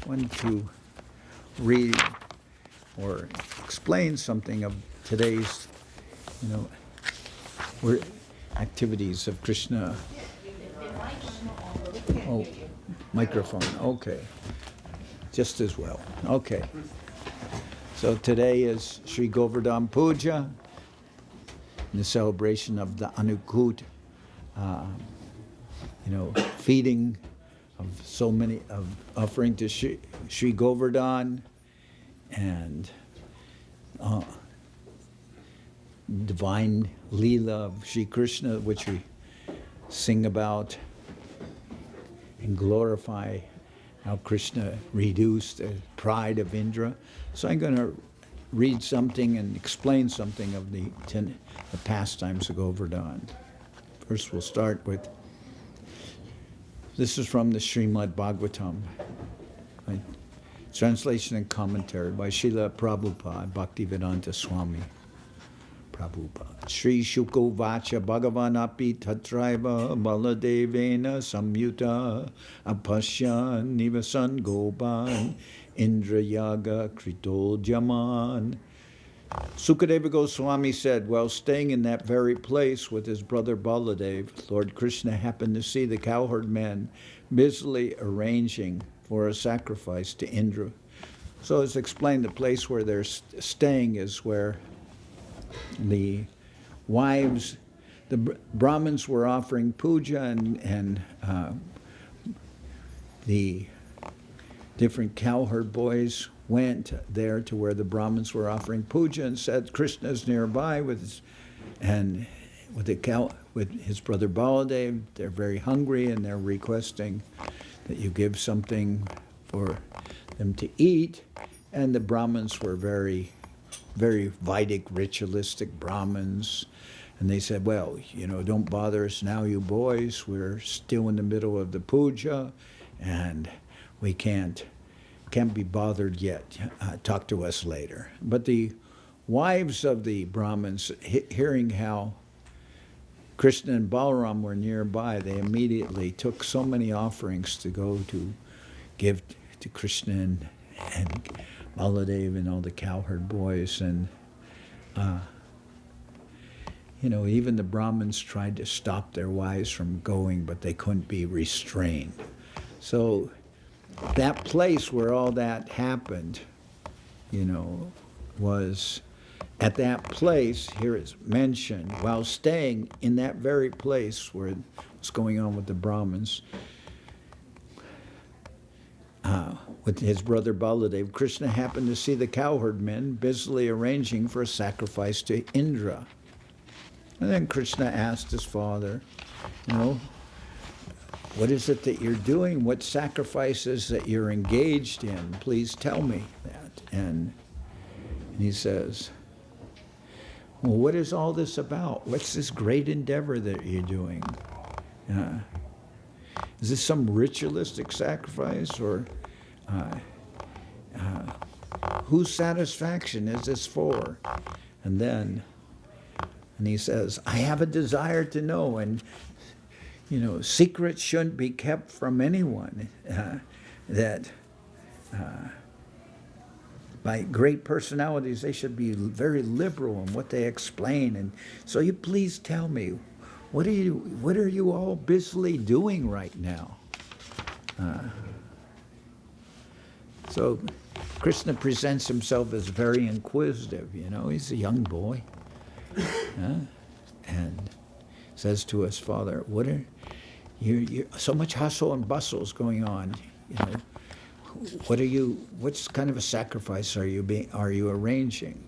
wanted to read or explain something of today's, activities of Krishna. Oh, microphone. Okay, just as well. Okay. So today is Sri Govardhan Puja, the celebration of the Anukut, feeding of so many, of offering to Sri Govardhan, and divine Leela of Sri Krishna, which we sing about and glorify how Krishna reduced the pride of Indra. So I'm going to read something and explain something of the pastimes of Govardhan. First we'll start with, this is from the Srimad Bhagavatam, right? Translation and commentary by Srila Prabhupada, Bhaktivedanta Swami Prabhupada. Sri Shuko Vacha Bhagavan Api Tatraiva Baladevena Samyuta Apashyan Nivasan Goban Indra Yaga Krito Jaman. Sukadeva Goswami said, while staying in that very place with his brother Baladev, Lord Krishna happened to see the cowherd men busily arranging for a sacrifice to Indra. So as explained, the place where they're staying is where the wives, the Brahmins were offering puja, and the different cowherd boys went there to where the Brahmins were offering puja and said, Krishna's nearby with his brother Baladev. They're very hungry and they're requesting that you give something for them to eat. And the Brahmins were very, very Vedic, ritualistic Brahmins. And they said, well, don't bother us now, you boys. We're still in the middle of the puja and we can't be bothered yet. Talk to us later. But the wives of the Brahmins, hearing how Krishna and Balaram were nearby, they immediately took so many offerings to go to give to Krishna and Baladev and all the cowherd boys. And, even the Brahmins tried to stop their wives from going, but they couldn't be restrained. So that place where all that happened, was at that place, here it's mentioned, while staying in that very place where what's going on with the Brahmins, with his brother Baladev, Krishna happened to see the cowherd men busily arranging for a sacrifice to Indra. And then Krishna asked his father, what is it that you're doing? What sacrifices that you're engaged in? Please tell me that. And he says, well, what is all this about? What's this great endeavor that you're doing? Is this some ritualistic sacrifice, or whose satisfaction is this for? And he says, I have a desire to know, and secrets shouldn't be kept from anyone. That by great personalities, they should be very liberal in what they explain. And so you please tell me, what are you all busily doing right now? So Krishna presents himself as very inquisitive. He's a young boy, and says to his father, what are you so much hustle and bustle is going on, what kind of a sacrifice are you arranging?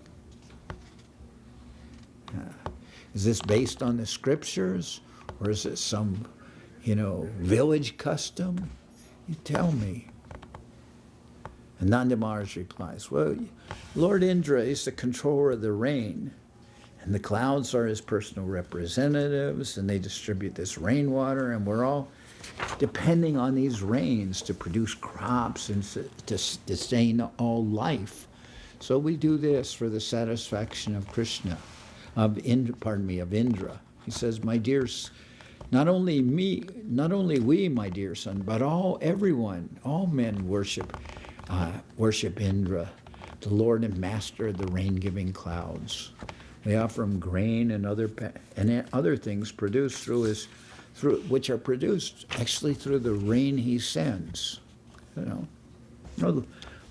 Is this based on the scriptures, or is it some village custom? You tell me. And Nanda Maharaj replies, well, Lord Indra is the controller of the rain, and the clouds are his personal representatives, and they distribute this rainwater, and we're all depending on these rains to produce crops and to sustain all life. So we do this for the satisfaction of Krishna, of Indra. He says, my dear, not only we, my dear son, but everyone, all men worship worship Indra, the Lord and Master of the rain-giving clouds. We offer him grain and other things produced which are produced actually through the rain he sends.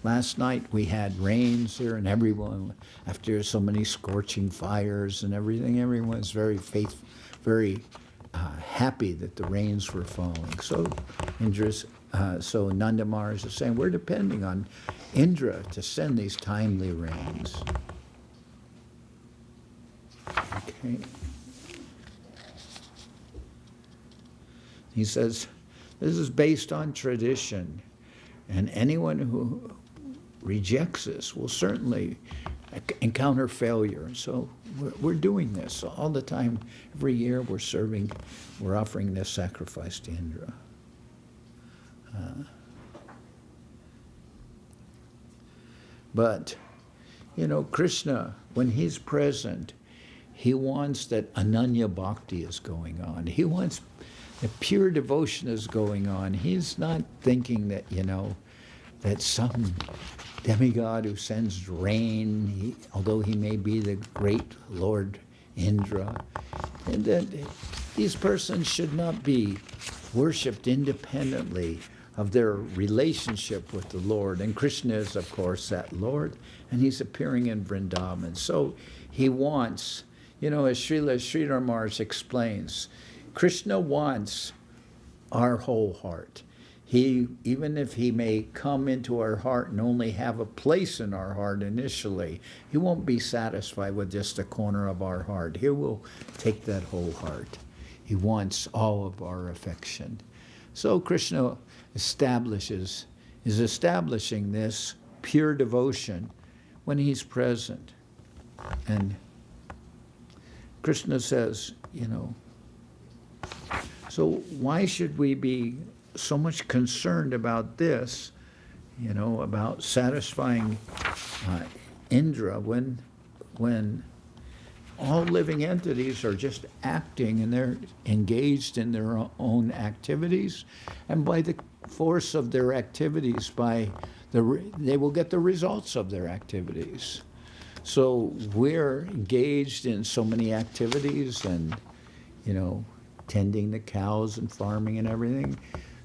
Last night we had rains here, and everyone, after so many scorching fires and everything, everyone was very happy that the rains were falling. So so Nanda Maharaj is saying, we're depending on Indra to send these timely rains. Okay. He says, this is based on tradition, and anyone who rejects this will certainly encounter failure. So we're doing this all the time. Every year we're offering this sacrifice to Indra. But, Krishna, when he's present, he wants that Ananya Bhakti is going on. He wants that pure devotion is going on. He's not thinking that, that some demigod who sends rain, although he may be the great Lord Indra, and that these persons should not be worshipped independently of their relationship with the Lord. And Krishna is, of course, that Lord, and he's appearing in Vrindavan. So he wants, as Srila Maharaj explains, Krishna wants our whole heart. Even if he may come into our heart and only have a place in our heart initially, he won't be satisfied with just a corner of our heart. He will take that whole heart. He wants all of our affection. So Krishna is establishing this pure devotion when he's present. And Krishna says, so why should we be so much concerned about this, about satisfying Indra when all living entities are just acting and they're engaged in their own activities, and by the force of their activities, they will get the results of their activities. So we're engaged in so many activities and, tending the cows and farming and everything.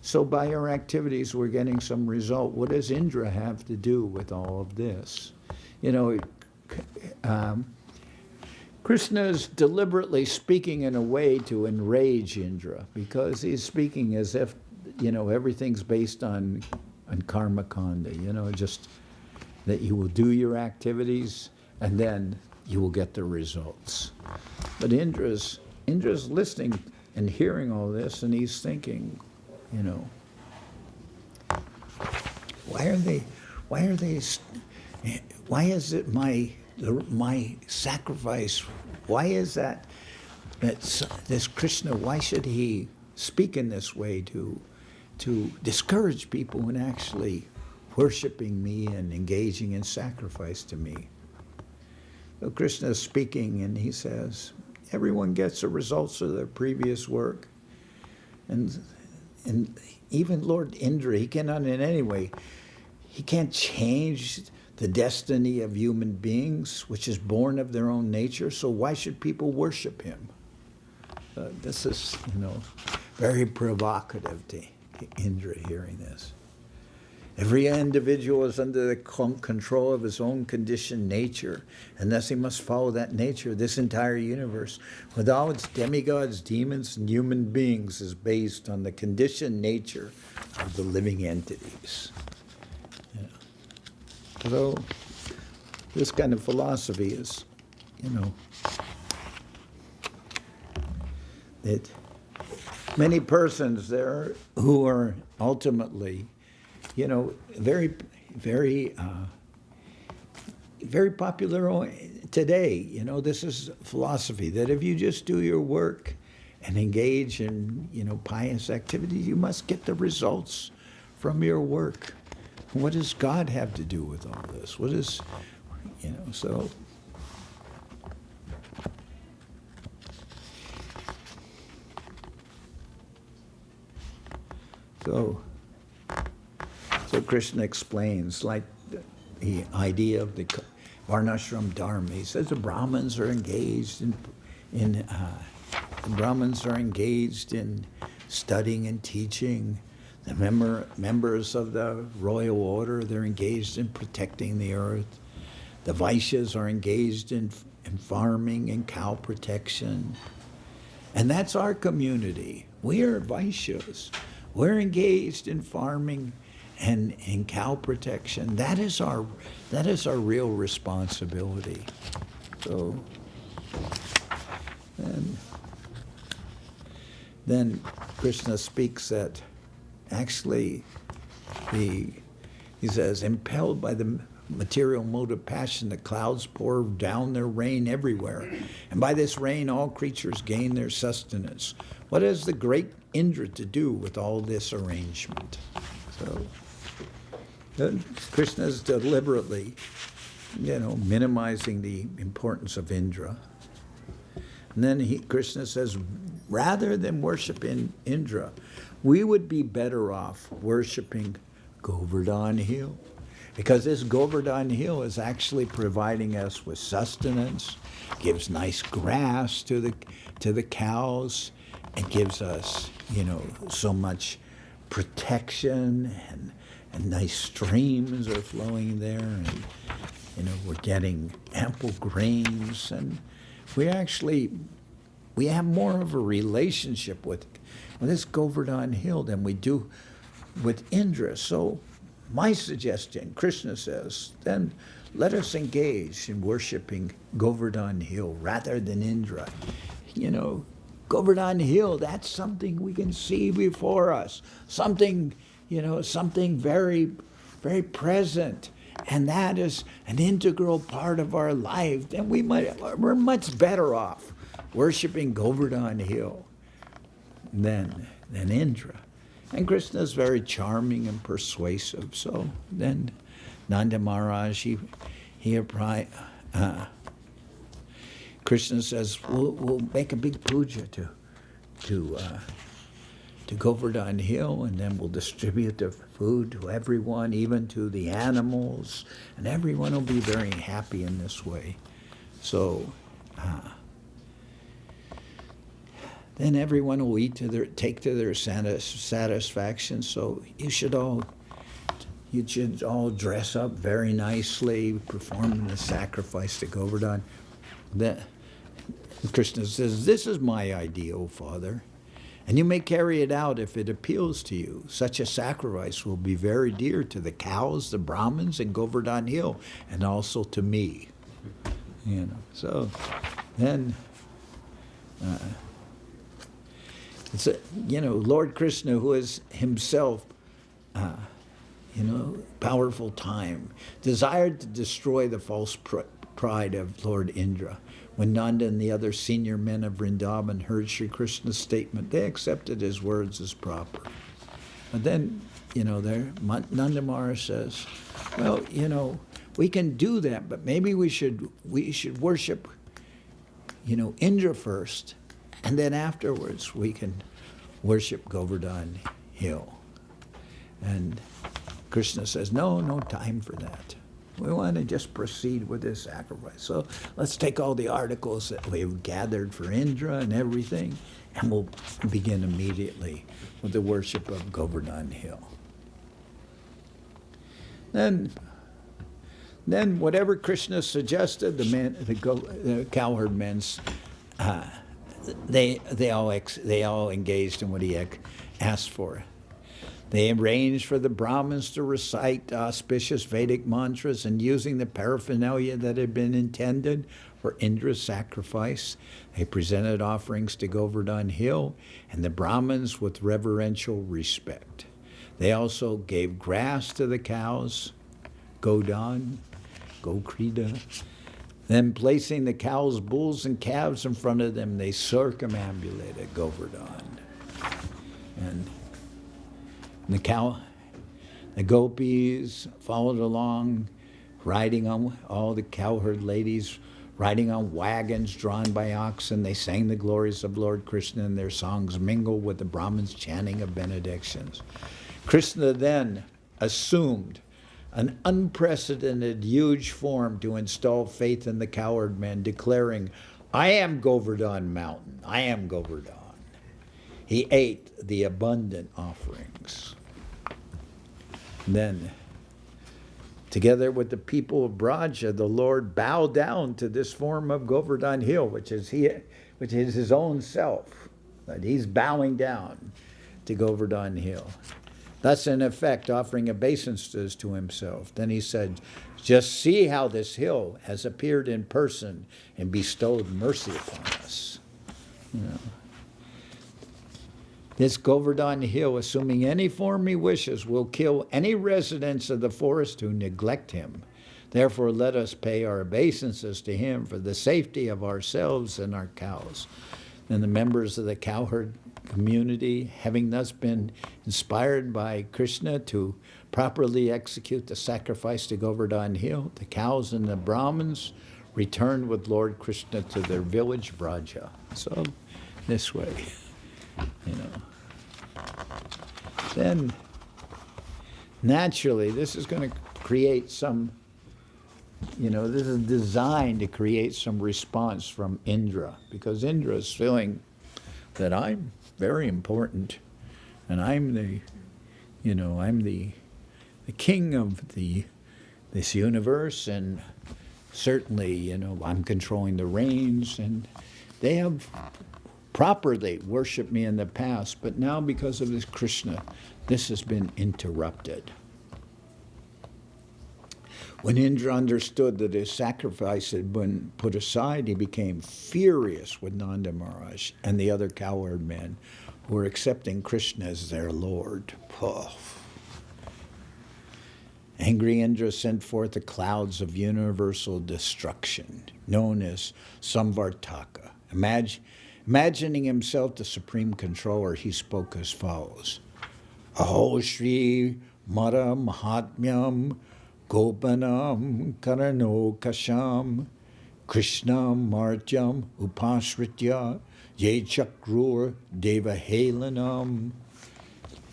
So by our activities, we're getting some result. What does Indra have to do with all of this? Krishna is deliberately speaking in a way to enrage Indra, because he's speaking as if, everything's based on karma kanda, just that you will do your activities and then you will get the results. But Indra's listening and hearing all this, and he's thinking, why is it my sacrifice? Why is that this Krishna, why should he speak in this way to discourage people in actually worshiping me and engaging in sacrifice to me? So Krishna is speaking, and he says, everyone gets the results of their previous work. And even Lord Indra, he cannot in any way, he can't change the destiny of human beings, which is born of their own nature. So why should people worship him? This is, very provocative to Indra hearing this. Every individual is under the control of his own conditioned nature, and thus he must follow that nature. This entire universe, with all its demigods, demons, and human beings, is based on the conditioned nature of the living entities. So this kind of philosophy is, that many persons there who are ultimately, very, very, very popular today. This is philosophy that if you just do your work and engage in, pious activities, you must get the results from your work. What does God have to do with all this? What is, so. So Krishna explains, like the idea of the Varnashram Dharma. He says the Brahmins are engaged in studying and teaching. The members of the royal order, they're engaged in protecting the earth. The Vaishyas are engaged in farming and cow protection. And that's our community. We are Vaishyas. We're engaged in farming and in cow protection. That is our real responsibility. So then Krishna speaks that actually he says, impelled by the material mode of passion, the clouds pour down their rain everywhere. And by this rain, all creatures gain their sustenance. What has the great Indra to do with all this arrangement? So Krishna is deliberately, minimizing the importance of Indra. And then Krishna says, rather than worshiping Indra, we would be better off worshiping Govardhan Hill. Because this Govardhan Hill is actually providing us with sustenance, gives nice grass to the cows, and gives us, so much protection, and nice streams are flowing there, and we're getting ample grains, and we have more of a relationship with this Govardhan Hill than we do with Indra. So my suggestion, Krishna says, then let us engage in worshiping Govardhan Hill rather than Indra. Govardhan Hill, that's something we can see before us, something very, very present. And that is an integral part of our life. Then we're much better off worshiping Govardhan Hill than Indra. And Krishna is very charming and persuasive. So then Nanda Maharaj, Krishna says, we'll make a big puja to Govardhan Hill, and then we'll distribute the food to everyone, even to the animals, and everyone will be very happy in this way. So then everyone will take to their satisfaction. So you should all dress up very nicely, perform the sacrifice to Govardhan. Then Krishna says, this is my ideal, Father, and you may carry it out if it appeals to you. Such a sacrifice will be very dear to the cows, the Brahmins, and Govardhan Hill, and also to me. So then Lord Krishna, who is himself powerful time, desired to destroy the false pride of Lord Indra. When Nanda and the other senior men of Vrindavan heard Sri Krishna's statement, they accepted his words as proper. But then, Nanda Maharaj says, well, we can do that, but maybe we should worship, Indra first, and then afterwards we can worship Govardhan Hill. And Krishna says, no time for that. We want to just proceed with this sacrifice. So let's take all the articles that we've gathered for Indra and everything, and we'll begin immediately with the worship of Govardhan Hill. Then whatever Krishna suggested, the cowherd men, they all engaged in what he asked for. They arranged for the Brahmins to recite auspicious Vedic mantras, and using the paraphernalia that had been intended for Indra's sacrifice, they presented offerings to Govardhan Hill and the Brahmins with reverential respect. They also gave grass to the cows, Godan, Gokrida. Then placing the cows, bulls, and calves in front of them, they circumambulated Govardhan. And the gopis followed along, riding on, all the cowherd ladies riding on wagons drawn by oxen. They sang the glories of Lord Krishna, and their songs mingled with the Brahmins' chanting of benedictions. Krishna then assumed an unprecedented huge form to install faith in the cowherd men, declaring, I am Govardhan Mountain, I am Govardhan. He ate the abundant offerings. Then, together with the people of Braja, the Lord bowed down to this form of Govardhan Hill, which is his own self. That he's bowing down to Govardhan Hill. Thus, in effect, offering obeisances to himself. Then he said, just see how this hill has appeared in person and bestowed mercy upon us. You know. This Govardhan Hill, assuming any form he wishes, will kill any residents of the forest who neglect him. Therefore, let us pay our obeisances to him for the safety of ourselves and our cows. And the members of the cowherd community, having thus been inspired by Krishna to properly execute the sacrifice to Govardhan Hill, the cows and the Brahmins returned with Lord Krishna to their village Braja. So, this way. You know. Then, naturally, this is going to create some, this is designed to create some response from Indra, because Indra is feeling that I'm very important, and I'm the king of this universe, and certainly, I'm controlling the rains, and they have properly worshipped me in the past, but now because of this Krishna, this has been interrupted. When Indra understood that his sacrifice had been put aside, he became furious with Nanda Maharaj and the other cowherd men who were accepting Krishna as their lord. Oh. Angry Indra sent forth the clouds of universal destruction, known as Samvartaka. Imagining himself the supreme controller, he spoke as follows. Aho Shri Mara Mahatmyam Gopanam Karano Kasham Krishnam Martyam Upashritya Ye Chakrur Deva Helanam.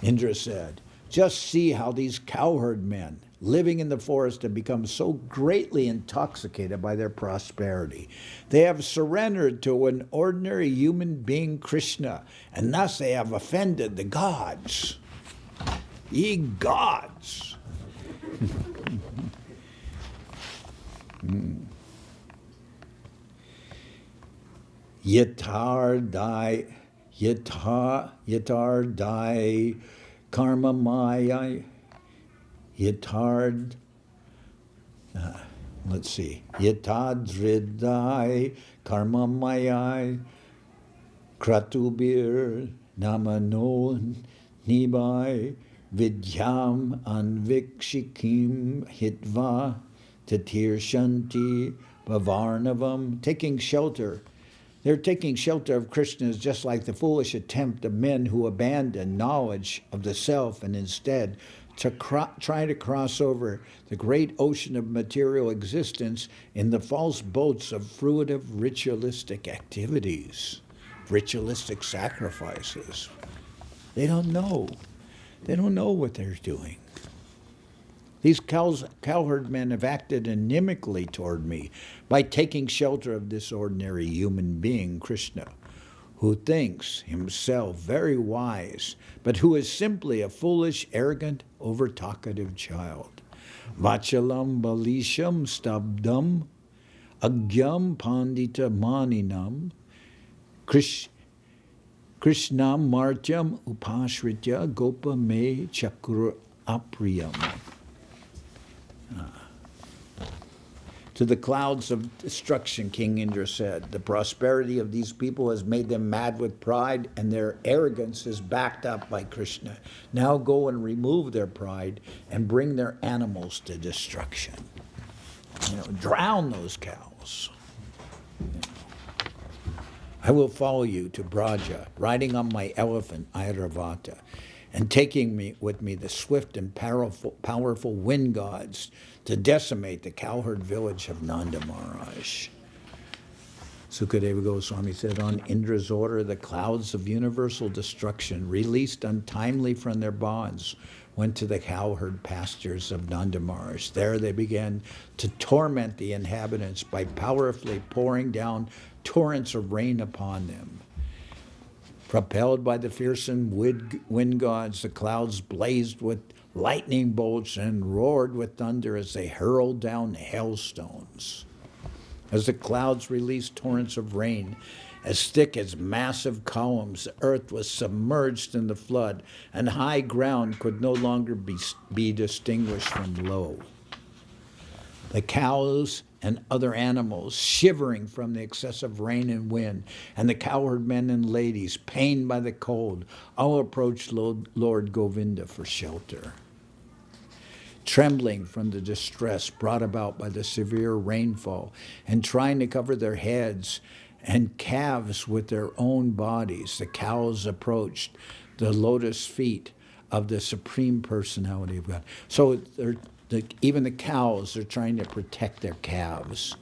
Indra said, just see how these cowherd men living in the forest have become so greatly intoxicated by their prosperity. They have surrendered to an ordinary human being, Krishna, and thus they have offended the gods. Ye gods! Yatar dai karma maya yatard yatadridai karma maya kratubir namano nibai vidyam anvikshikim hitva tatirshanti pavarnavam. Taking shelter. They're taking shelter of Krishna just like the foolish attempt of men who abandon knowledge of the self and instead try to cross over the great ocean of material existence in the false boats of fruitive ritualistic activities, ritualistic sacrifices. They don't know. They don't know what they're doing. These cowherd men have acted inimically toward me by taking shelter of this ordinary human being, Krishna, who thinks himself very wise, but who is simply a foolish, arrogant, over-talkative child. Vachalam balisham stabdam agyam pandita maninam krishnam martyam upashritya gopa me chakra apriyam. To the clouds of destruction, King Indra said, the prosperity of these people has made them mad with pride, and their arrogance is backed up by Krishna. Now go and remove their pride and bring their animals to destruction. Drown those cows. I will follow you to Braja, riding on my elephant, Airavata, and taking with me the swift and powerful wind gods to decimate the cowherd village of Nanda Maharaj. Sukadeva Goswami said, on Indra's order, the clouds of universal destruction, released untimely from their bonds, went to the cowherd pastures of Nanda Maharaj. There they began to torment the inhabitants by powerfully pouring down torrents of rain upon them. Propelled by the fearsome wind gods, the clouds blazed with lightning bolts and roared with thunder as they hurled down hailstones. As the clouds released torrents of rain, as thick as massive columns, the earth was submerged in the flood, and high ground could no longer be distinguished from low. The cows and other animals, shivering from the excessive rain and wind, and the cowherd men and ladies, pained by the cold, all approached Lord Govinda for shelter. Trembling from the distress brought about by the severe rainfall, and trying to cover their heads and calves with their own bodies, the cows approached the lotus feet of the Supreme Personality of God. So even the cows are trying to protect their calves,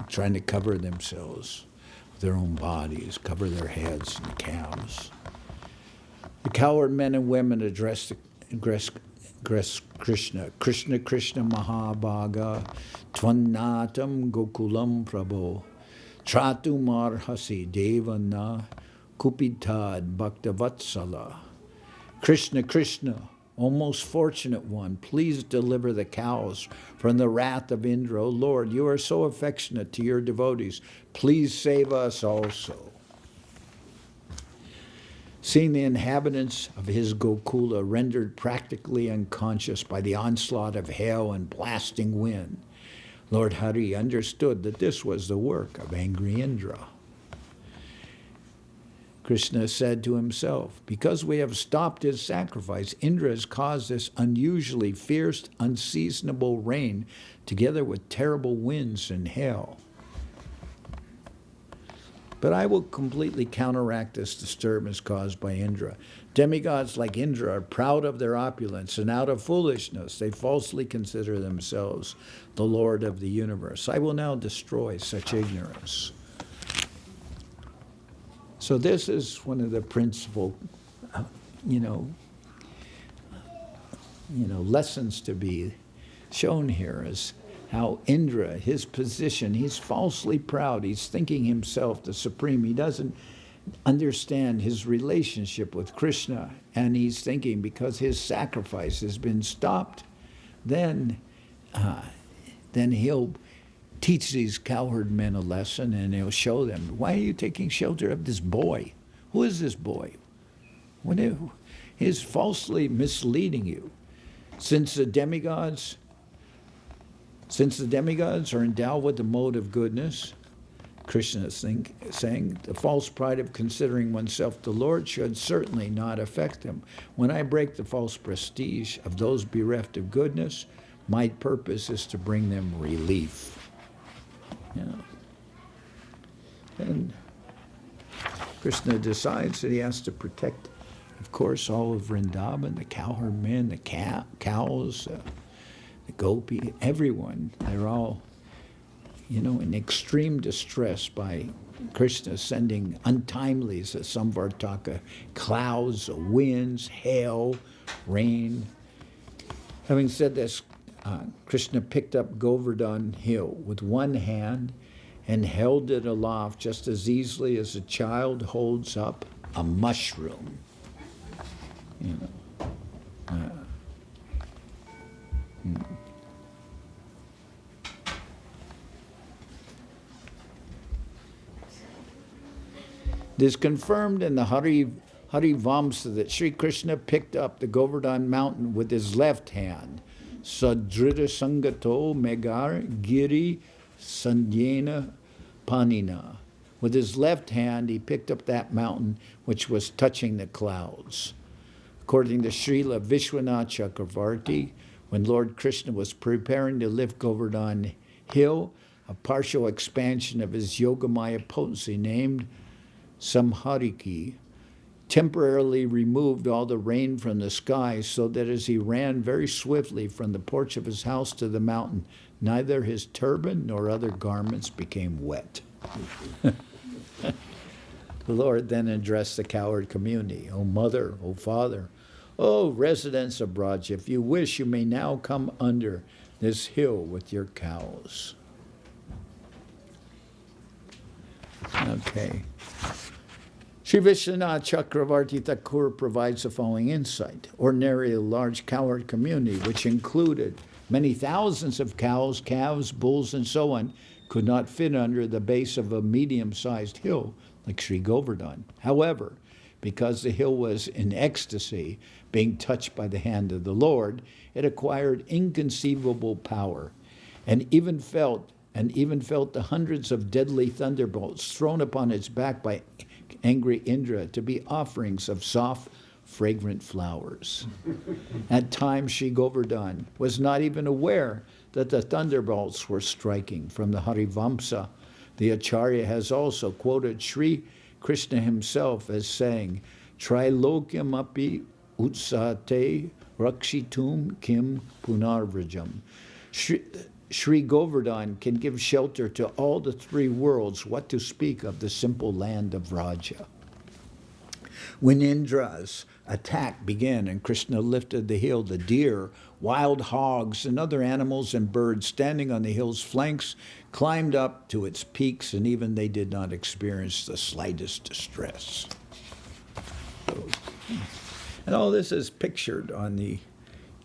trying to cover themselves with their own bodies, cover their heads and calves. The cowherd men and women addressed Krishna. Krishna, Krishna Mahabhaga, Tvannatam Gokulam Prabho, Tratum Arhasi Devana, Kupitad Bhaktavatsala. Krishna, Krishna, O most fortunate one, please deliver the cows from the wrath of Indra. O Lord, you are so affectionate to your devotees. Please save us also. Seeing the inhabitants of his Gokula rendered practically unconscious by the onslaught of hail and blasting wind, Lord Hari understood that this was the work of angry Indra. Krishna said to himself, because we have stopped his sacrifice, Indra has caused this unusually fierce, unseasonable rain, together with terrible winds and hail. But I will completely counteract this disturbance caused by Indra. Demigods like Indra are proud of their opulence, and out of foolishness they falsely consider themselves the Lord of the universe. I will now destroy such ignorance. So this is one of the principal, lessons to be shown here is how Indra, his position, he's falsely proud. He's thinking himself the supreme. He doesn't understand his relationship with Krishna, and he's thinking because his sacrifice has been stopped, then he'll teach these cowherd men a lesson, and he'll show them, why are you taking shelter of this boy? Who is this boy? He's falsely misleading you. Since the demigods are endowed with the mode of goodness, Krishna is saying, the false pride of considering oneself the Lord should certainly not affect them. When I break the false prestige of those bereft of goodness, my purpose is to bring them relief. And Krishna decides that he has to protect, of course, all of Vrindavan, the cowherd men, the cows, the gopi, everyone. They're all, in extreme distress by Krishna sending untimely, says Samvartaka, clouds, winds, hail, rain. Having said this, Krishna picked up Govardhan Hill with one hand and held it aloft just as easily as a child holds up a mushroom. It is confirmed in the Hari Vamsa that Sri Krishna picked up the Govardhan mountain with his left hand. Sadrida Sangato Megar Giri Sandyena Panina. With his left hand, he picked up that mountain which was touching the clouds. According to Srila Vishwanath Chakravarti, when Lord Krishna was preparing to lift Govardhan Hill, a partial expansion of his Yogamaya potency named Samhariki temporarily removed all the rain from the sky so that as he ran very swiftly from the porch of his house to the mountain, neither his turban nor other garments became wet. The Lord then addressed the cowherd community. O mother, O father, O residents of Braj, if you wish, you may now come under this hill with your cows. Okay. Sri Vishwanath Chakravarti Thakur provides the following insight. Ordinarily, a large cowherd community, which included many thousands of cows, calves, bulls, and so on, could not fit under the base of a medium-sized hill like Sri Govardhan. However, because the hill was in ecstasy, being touched by the hand of the Lord, it acquired inconceivable power, and even felt the hundreds of deadly thunderbolts thrown upon its back by angry Indra to be offerings of soft, fragrant flowers. At times, Sri Govardhan was not even aware that the thunderbolts were striking. From the Harivamsa, the Acharya has also quoted Sri Krishna himself as saying, Trilokyam api utsate rakshitum kim punarvrajam. Sri Govardhan can give shelter to all the three worlds, what to speak of the simple land of Vraja. When Indra's attack began and Krishna lifted the hill, the deer, wild hogs, and other animals and birds standing on the hill's flanks climbed up to its peaks, and even they did not experience the slightest distress. And all this is pictured on the,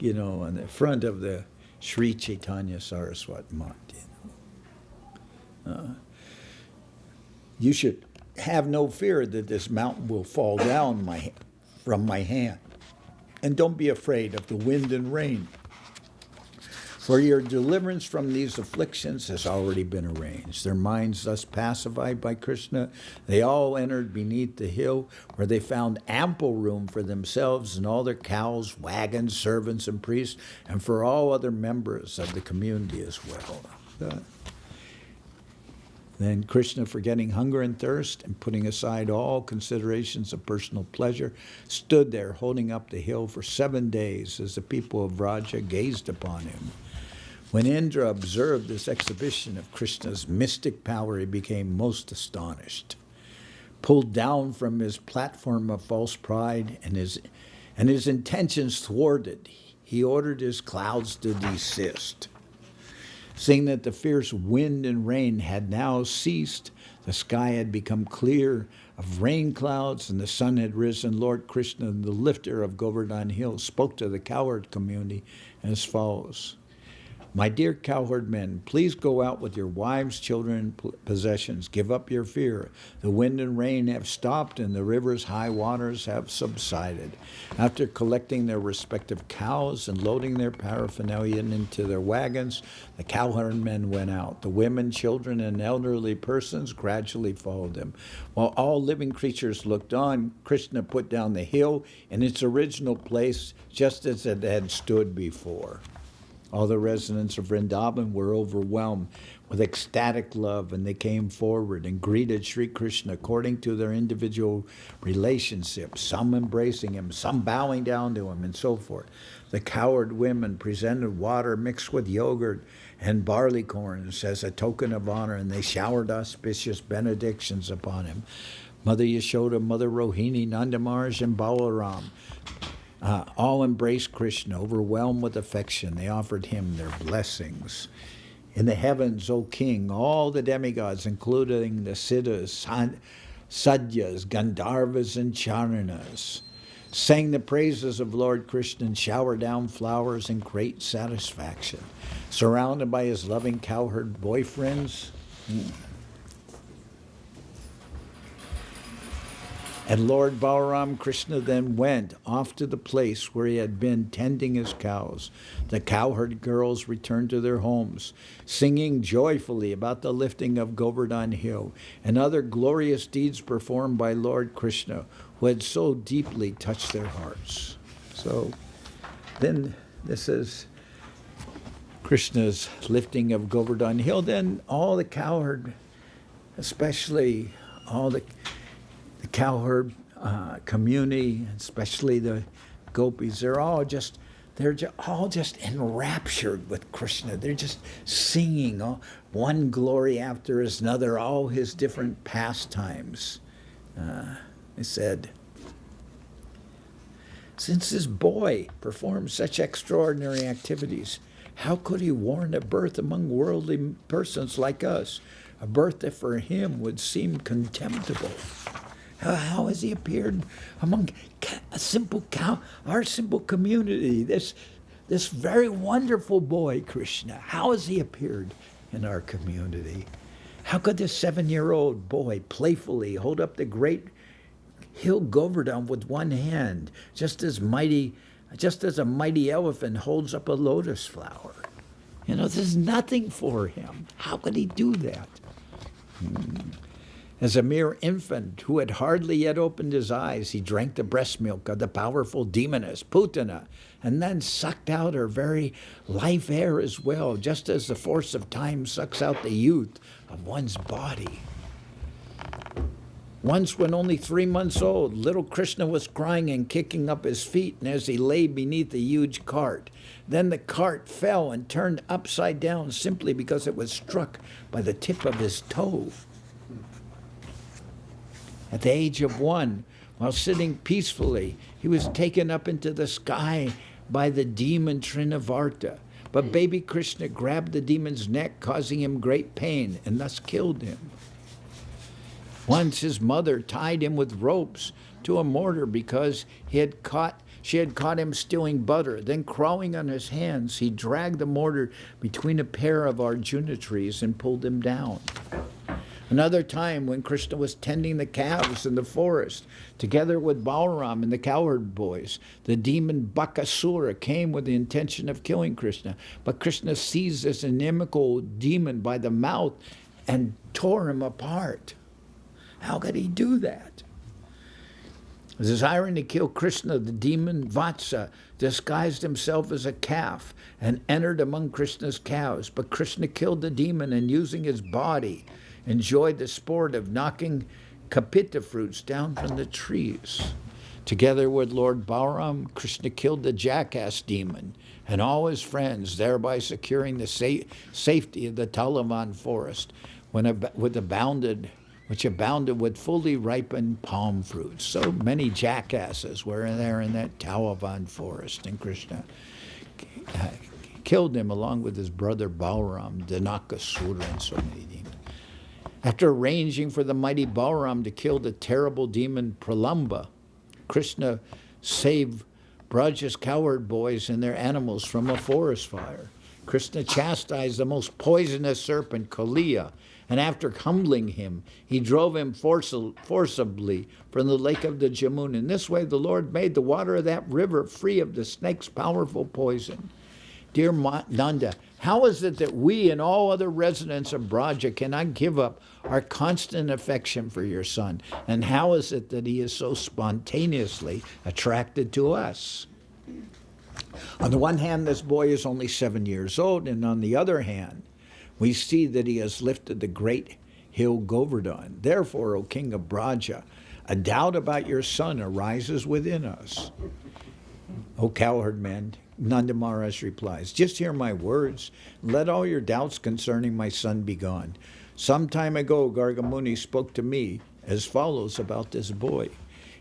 on the front of the Sri Chaitanya Saraswat Mat. You should have no fear that this mountain will fall down from my hand. And don't be afraid of the wind and rain. For your deliverance from these afflictions has already been arranged. Their minds thus pacified by Krishna, they all entered beneath the hill, where they found ample room for themselves and all their cows, wagons, servants, and priests, and for all other members of the community as well. Then Krishna, forgetting hunger and thirst and putting aside all considerations of personal pleasure, stood there holding up the hill for 7 days as the people of Vraja gazed upon him. When Indra observed this exhibition of Krishna's mystic power, he became most astonished. Pulled down from his platform of false pride and his intentions thwarted, he ordered his clouds to desist. Seeing that the fierce wind and rain had now ceased, the sky had become clear of rain clouds, and the sun had risen, Lord Krishna, the lifter of Govardhan Hill, spoke to the cowherd community as follows. My dear cowherd men, please go out with your wives, children, and possessions. Give up your fear. The wind and rain have stopped, and the river's high waters have subsided. After collecting their respective cows and loading their paraphernalia into their wagons, the cowherd men went out. The women, children, and elderly persons gradually followed them. While all living creatures looked on, Krishna put down the hill in its original place, just as it had stood before. All the residents of Vrindavan were overwhelmed with ecstatic love, and they came forward and greeted Sri Krishna according to their individual relationships, some embracing him, some bowing down to him, and so forth. The cowherd women presented water mixed with yogurt and barley corns as a token of honor, and they showered auspicious benedictions upon him. Mother Yashoda, Mother Rohini, Nanda Maharaj, and Balaram all embraced Krishna, overwhelmed with affection. They offered him their blessings. In the heavens, O King, all the demigods, including the Siddhas, Sadyas, Gandharvas, and Charanas, sang the praises of Lord Krishna and showered down flowers in great satisfaction. Surrounded by his loving cowherd boyfriends, and Lord Balaram Krishna then went off to the place where he had been tending his cows. The cowherd girls returned to their homes, singing joyfully about the lifting of Govardhan Hill and other glorious deeds performed by Lord Krishna, who had so deeply touched their hearts. So then this is Krishna's lifting of Govardhan Hill. Then all the cowherd, especially all the cowherd community, especially the gopis, they're all just enraptured with Krishna. They're just singing one glory after another, all his different pastimes. He said, since this boy performed such extraordinary activities, how could he warrant a birth among worldly persons like us? A birth that for him would seem contemptible. How has he appeared among our simple community? This very wonderful boy, Krishna. How has he appeared in our community? How could this 7-year-old boy playfully hold up the great hill Govardhan with one hand, just as a mighty elephant holds up a lotus flower? There's nothing for him. How could he do that? As a mere infant who had hardly yet opened his eyes, he drank the breast milk of the powerful demoness, Putana, and then sucked out her very life air as well, just as the force of time sucks out the youth of one's body. Once, when only 3 months old, little Krishna was crying and kicking up his feet, and as he lay beneath a huge cart, then the cart fell and turned upside down simply because it was struck by the tip of his toe. At the age of 1, while sitting peacefully, he was taken up into the sky by the demon Trinavarta. But baby Krishna grabbed the demon's neck, causing him great pain, and thus killed him. Once his mother tied him with ropes to a mortar because she had caught him stealing butter. Then, crawling on his hands, he dragged the mortar between a pair of Arjuna trees and pulled him down. Another time, when Krishna was tending the calves in the forest, together with Balaram and the cowherd boys, the demon Bakasura came with the intention of killing Krishna. But Krishna seized this inimical demon by the mouth and tore him apart. How could he do that? Desiring to kill Krishna, the demon Vatsa disguised himself as a calf and entered among Krishna's cows. But Krishna killed the demon and, using his body, enjoyed the sport of knocking kapita fruits down from the trees. Together with Lord Balaram, Krishna killed the jackass demon and all his friends, thereby securing the safety of the Talavan forest, which abounded with fully ripened palm fruits. So many jackasses were there in that Talavan forest, and Krishna killed them along with his brother Balaram, Danakasura, and so many demons. After arranging for the mighty Balaram to kill the terrible demon Pralamba, Krishna saved Braja's cowherd boys and their animals from a forest fire. Krishna chastised the most poisonous serpent, Kaliya, and after humbling him, he drove him forcibly from the lake of the Jamuna. In this way, the Lord made the water of that river free of the snake's powerful poison. Dear Nanda, how is it that we and all other residents of Braja cannot give up our constant affection for your son? And how is it that he is so spontaneously attracted to us? On the one hand, this boy is only 7 years old, and on the other hand, we see that he has lifted the great hill Govardhan. Therefore, O king of Braja, a doubt about your son arises within us. O cowherd man, Nanda Maharaj replies, just hear my words. Let all your doubts concerning my son be gone. Some time ago, Gargamuni spoke to me as follows about this boy.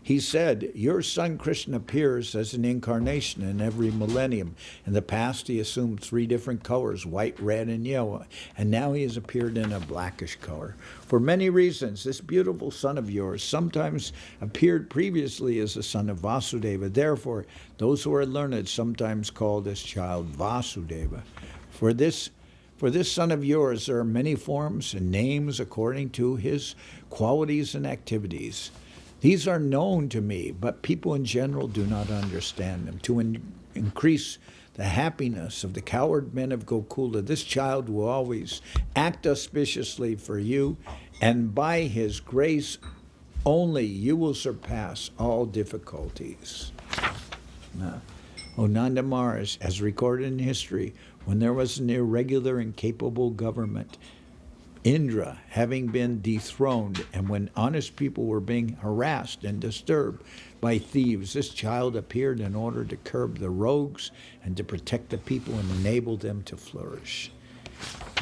He said, your son Krishna appears as an incarnation in every millennium. In the past, he assumed 3 different colors, white, red, and yellow, and now he has appeared in a blackish color. For many reasons, this beautiful son of yours sometimes appeared previously as the son of Vasudeva. Therefore, those who are learned sometimes call this child Vasudeva. For this son of yours, there are many forms and names according to his qualities and activities. These are known to me, but people in general do not understand them. To increase the happiness of the cowherd men of Gokula, this child will always act auspiciously for you, and by his grace only you will surpass all difficulties. Now, O Nanda Maharaj, as recorded in history, when there was an irregular and capable government, Indra having been dethroned, and when honest people were being harassed and disturbed by thieves, this child appeared in order to curb the rogues and to protect the people and enable them to flourish.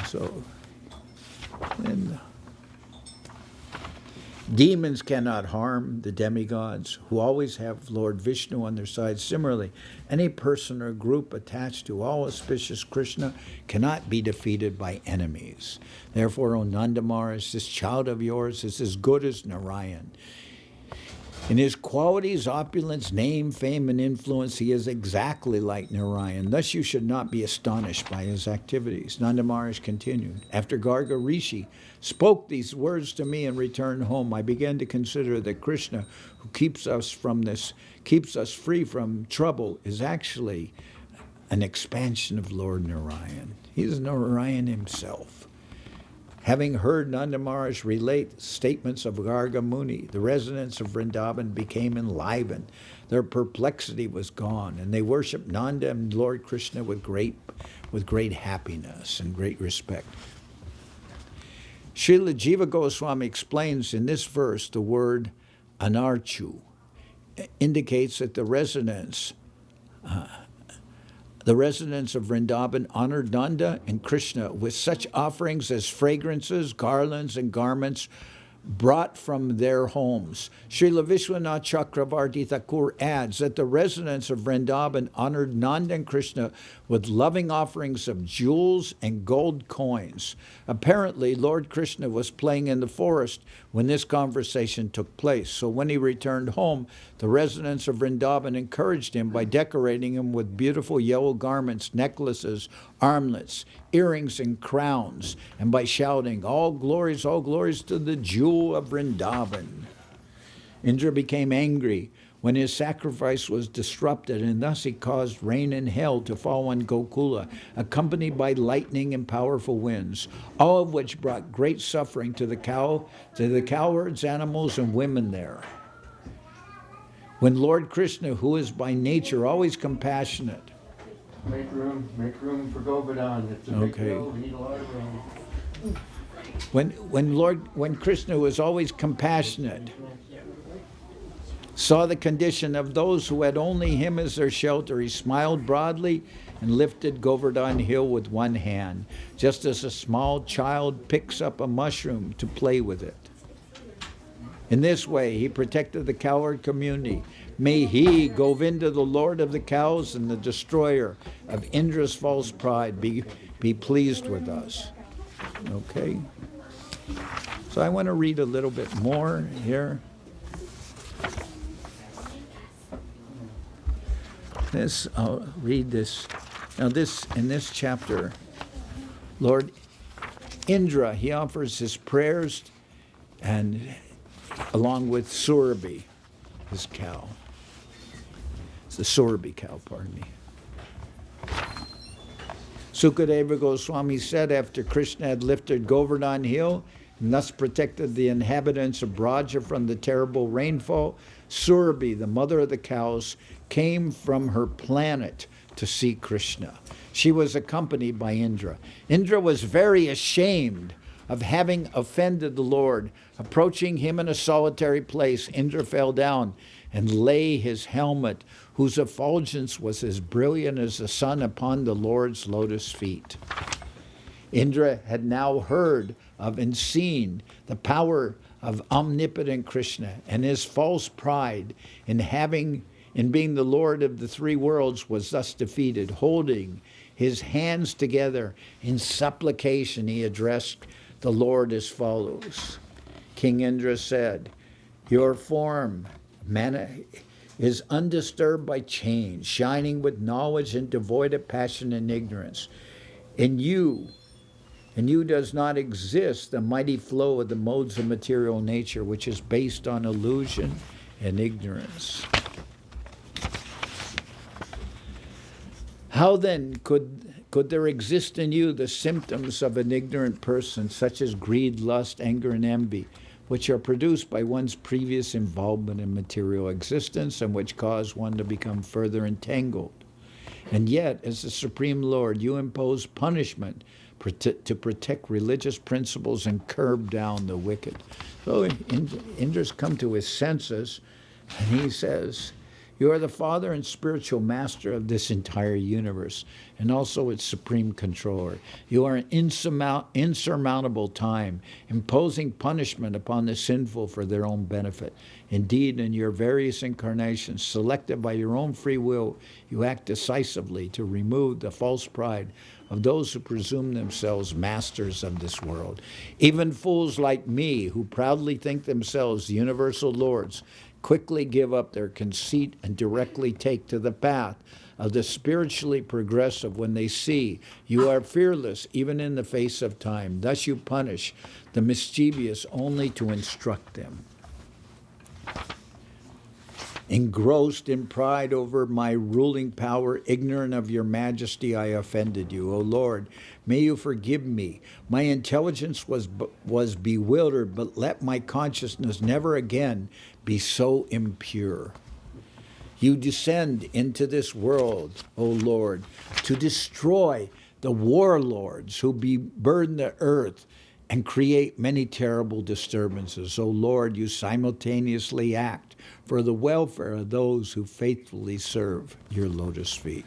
So, Demons cannot harm the demigods, who always have Lord Vishnu on their side. Similarly, any person or group attached to all auspicious Krishna cannot be defeated by enemies. Therefore, O Nanda Maharaj, this child of yours is as good as Narayan. In his qualities, opulence, name, fame, and influence, he is exactly like Narayan. Thus you should not be astonished by his activities. Nanda Maharaj continued, after Garga Rishi spoke these words to me and returned home, I began to consider that Krishna, who keeps us free from trouble, is actually an expansion of Lord Narayan. He is Narayan himself. Having heard Nanda Maharaj relate statements of Garga Muni, the residents of Vrindavan became enlivened. Their perplexity was gone, and they worshipped Nanda and Lord Krishna with great happiness and great respect. Srila Jiva Goswami explains in this verse the word anarchu indicates that the residents of Vrindavan honored Nanda and Krishna with such offerings as fragrances, garlands, and garments brought from their homes. Srila Vishwanath Chakravarti Thakur adds that the residents of Vrindavan honored Nanda and Krishna with loving offerings of jewels and gold coins. Apparently, Lord Krishna was playing in the forest when this conversation took place. So when he returned home, the residents of Vrindavan encouraged him by decorating him with beautiful yellow garments, necklaces, armlets, earrings, and crowns, and by shouting, all glories to the jewel of Vrindavan. Indra became angry when his sacrifice was disrupted, and thus he caused rain and hail to fall on Gokula, accompanied by lightning and powerful winds, all of which brought great suffering to the cowherds, animals, and women there. When Lord Krishna, who is by nature always compassionate, Make room for Govardhan. It's a big hill, we need a lot of room. When Krishna, who is always compassionate, saw the condition of those who had only him as their shelter, he smiled broadly and lifted Govardhan Hill with one hand, just as a small child picks up a mushroom to play with it. In this way, he protected the cowherd community. May he, Govinda, the Lord of the cows and the destroyer of Indra's false pride, be pleased with us. Okay? So I want to read a little bit more here. I'll read this. Now in this chapter, Lord Indra, he offers his prayers and along with Surabhi, his cow. It's the Surabhi cow, pardon me. Sukadeva Goswami said after Krishna had lifted Govardhan Hill and thus protected the inhabitants of Braja from the terrible rainfall, Surabhi, the mother of the cows, came from her planet to see Krishna. She was accompanied by Indra. Indra was very ashamed of having offended the Lord. Approaching him in a solitary place, Indra fell down and lay his helmet, whose effulgence was as brilliant as the sun, upon the Lord's lotus feet. Indra had now heard of and seen the power of omnipotent Krishna, and his false pride in being the Lord of the three worlds was thus defeated. Holding his hands together in supplication, he addressed the Lord as follows. King Indra said, your form is undisturbed by change, shining with knowledge and devoid of passion and ignorance. In you does not exist the mighty flow of the modes of material nature, which is based on illusion and ignorance. How then could there exist in you the symptoms of an ignorant person, such as greed, lust, anger, and envy, which are produced by one's previous involvement in material existence and which cause one to become further entangled? And yet, as the Supreme Lord, you impose punishment to protect religious principles and curb down the wicked. So Indra's come to his senses, and he says, You are the Father and spiritual master of this entire universe, and also its supreme controller. You are an insurmountable time, imposing punishment upon the sinful for their own benefit. Indeed, in your various incarnations, selected by your own free will, you act decisively to remove the false pride of those who presume themselves masters of this world. Even fools like me, who proudly think themselves universal lords, quickly give up their conceit and directly take to the path of the spiritually progressive when they see you are fearless even in the face of time. Thus you punish the mischievous only to instruct them. Engrossed in pride over my ruling power, ignorant of your majesty, I offended you. O Lord, may you forgive me. My intelligence was bewildered, but let my consciousness never again be so impure. You descend into this world, O Lord, to destroy the warlords who burden the earth and create many terrible disturbances. O Lord, you simultaneously act for the welfare of those who faithfully serve your lotus feet.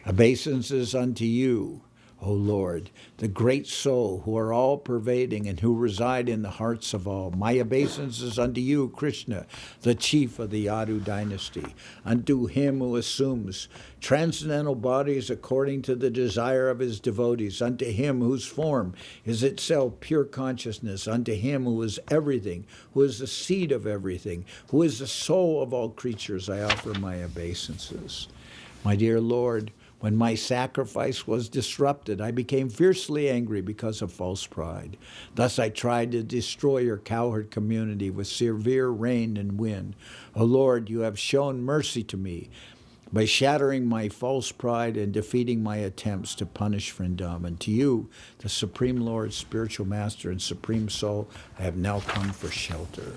Obeisances unto you, O Lord, the great soul who are all-pervading and who reside in the hearts of all. My obeisances unto you, Krishna, the chief of the Yadu dynasty, unto him who assumes transcendental bodies according to the desire of his devotees, unto him whose form is itself pure consciousness, unto him who is everything, who is the seed of everything, who is the soul of all creatures, I offer my obeisances. My dear Lord, when my sacrifice was disrupted, I became fiercely angry because of false pride. Thus I tried to destroy your cowherd community with severe rain and wind. O Lord, you have shown mercy to me by shattering my false pride and defeating my attempts to punish Vrindavan. To you, the Supreme Lord, Spiritual Master, and Supreme Soul, I have now come for shelter.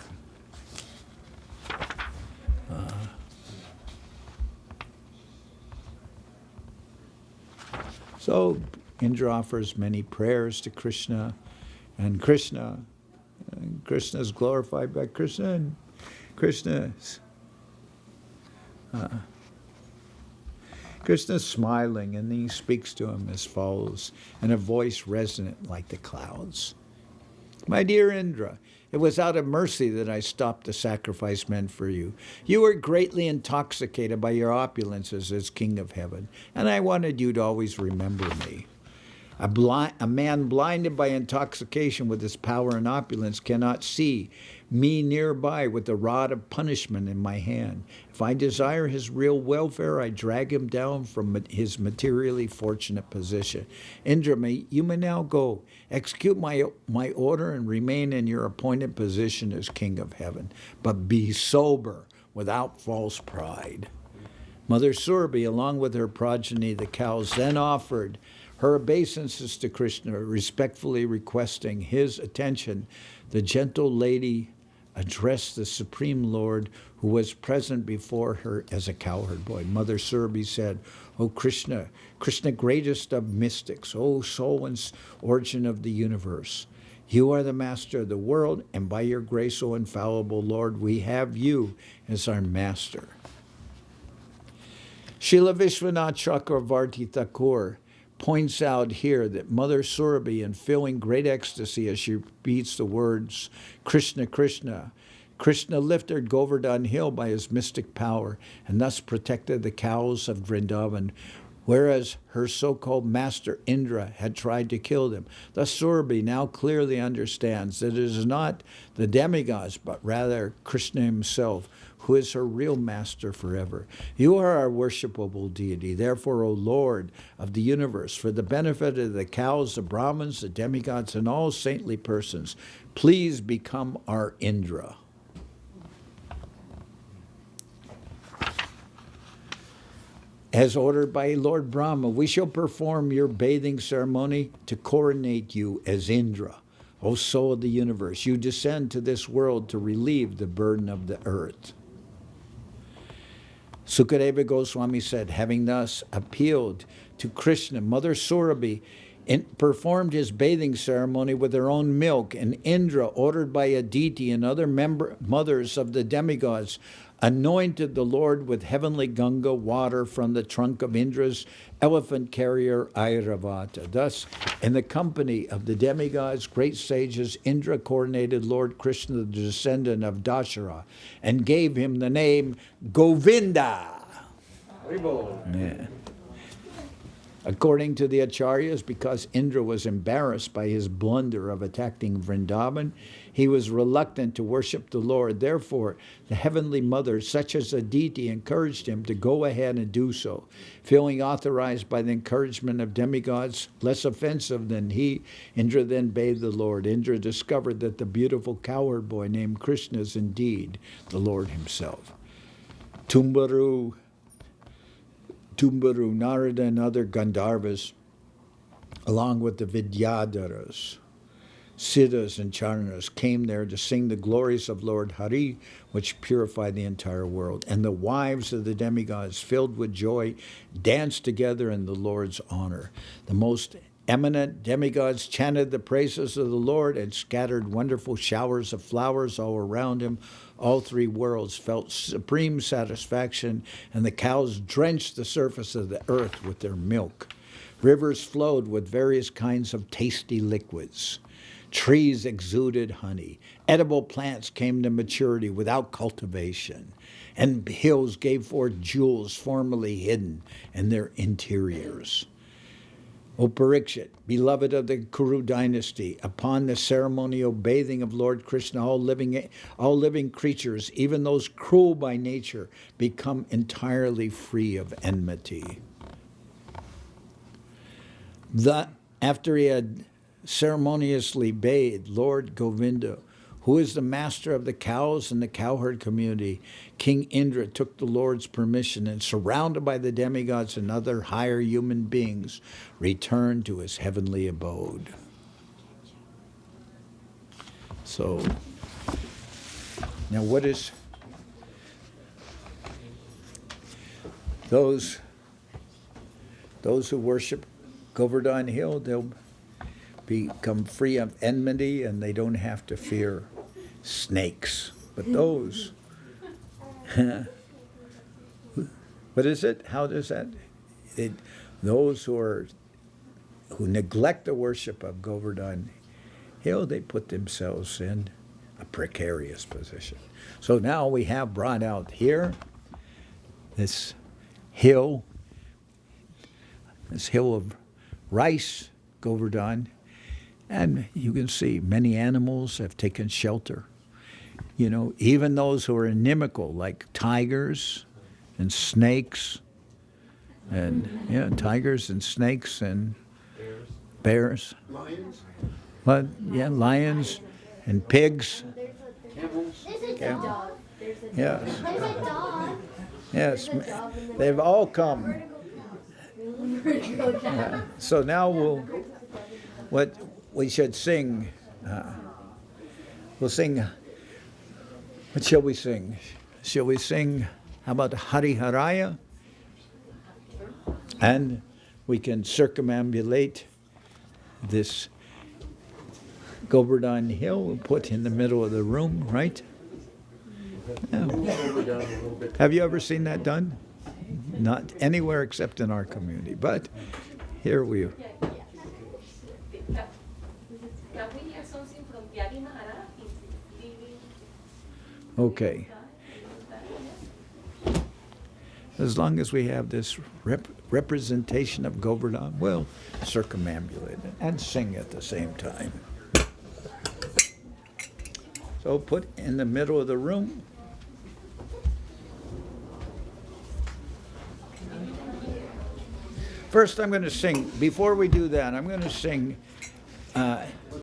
So Indra offers many prayers to Krishna, and Krishna is glorified by Krishna, and Krishna's smiling, and he speaks to him as follows, in a voice resonant like the clouds. My dear Indra, it was out of mercy that I stopped the sacrifice meant for you. You were greatly intoxicated by your opulences as King of Heaven, and I wanted you to always remember me. A man blinded by intoxication with his power and opulence cannot see me nearby with the rod of punishment in my hand. If I desire his real welfare, I drag him down from his materially fortunate position. Indra, you may now go. Execute my order and remain in your appointed position as King of Heaven. But be sober, without false pride. Mother Surabhi, along with her progeny, the cows, then offered her obeisances to Krishna, respectfully requesting his attention. The gentle lady addressed the Supreme Lord, who was present before her as a cowherd boy. Mother Surabhi said, O Krishna, Krishna, greatest of mystics, O soul and origin of the universe, you are the master of the world, and by your grace, O infallible Lord, we have you as our master. Srila Vishwanath Chakravarti Thakur points out here that Mother Surabhi, in feeling great ecstasy as she repeats the words, Krishna, Krishna, Krishna lifted Govardhan Hill by his mystic power and thus protected the cows of Vrindavan, whereas her so-called master Indra had tried to kill them. Thus Surabhi now clearly understands that it is not the demigods, but rather Krishna himself, who is her real master forever. You are our worshipable deity. Therefore, O Lord of the universe, for the benefit of the cows, the Brahmins, the demigods, and all saintly persons, please become our Indra. As ordered by Lord Brahma, we shall perform your bathing ceremony to coronate you as Indra. O soul of the universe, you descend to this world to relieve the burden of the earth. Sukadeva Goswami said, having thus appealed to Krishna, Mother Surabhi performed his bathing ceremony with her own milk, and Indra, ordered by Aditi and other mothers of the demigods, anointed the Lord with heavenly Ganga water from the trunk of Indra's elephant carrier Airavata. Thus, in the company of the demigods, great sages, Indra coronated Lord Krishna, the descendant of Dashara, and gave him the name Govinda. Yeah. According to the Acharyas, because Indra was embarrassed by his blunder of attacking Vrindavan, he was reluctant to worship the Lord. Therefore, the heavenly mother, such as Aditi, encouraged him to go ahead and do so. Feeling authorized by the encouragement of demigods, less offensive than he, Indra then bathed the Lord. Indra discovered that the beautiful cowherd boy named Krishna is indeed the Lord himself. Tumbaru, Narada, and other Gandharvas, along with the Vidyadharas, Siddhas, and Charanas, came there to sing the glories of Lord Hari, which purify the entire world. And the wives of the demigods, filled with joy, danced together in the Lord's honor. The most eminent demigods chanted the praises of the Lord and scattered wonderful showers of flowers all around him. All three worlds felt supreme satisfaction, and the cows drenched the surface of the earth with their milk. Rivers flowed with various kinds of tasty liquids. Trees exuded honey. Edible plants came to maturity without cultivation, and hills gave forth jewels formerly hidden in their interiors. O Parikshit, beloved of the Kuru dynasty, upon the ceremonial bathing of Lord Krishna, all living creatures, even those cruel by nature, become entirely free of enmity. After he had ceremoniously bathed Lord Govinda, who is the master of the cows and the cowherd community, King Indra took the Lord's permission and, surrounded by the demigods and other higher human beings, returned to his heavenly abode. So, now what is those who worship Govardhan Hill, they'll become free of enmity and they don't have to fear snakes. But those, what is it? How does that? Those who neglect the worship of Govardhan Hill, they put themselves in a precarious position. So now we have brought out here this hill of rice, Govardhan, and you can see many animals have taken shelter. You know, even those who are inimical, like tigers and snakes, and tigers and snakes and bears. Lions? But yeah, lions and pigs. Camels? Yes. Yes, they've all come. So now what we should sing, we'll sing, what shall we sing? Shall we sing, how about Hari Haraya? And we can circumambulate this Govardhan Hill, we'll put in the middle of the room, right? Yeah. Have you ever seen that done? Not anywhere except in our community, but here we are. Okay. As long as we have this representation of Govardhan, we'll circumambulate it and sing at the same time. So put in the middle of the room. First, I'm going to sing, before we do that, I'm going to sing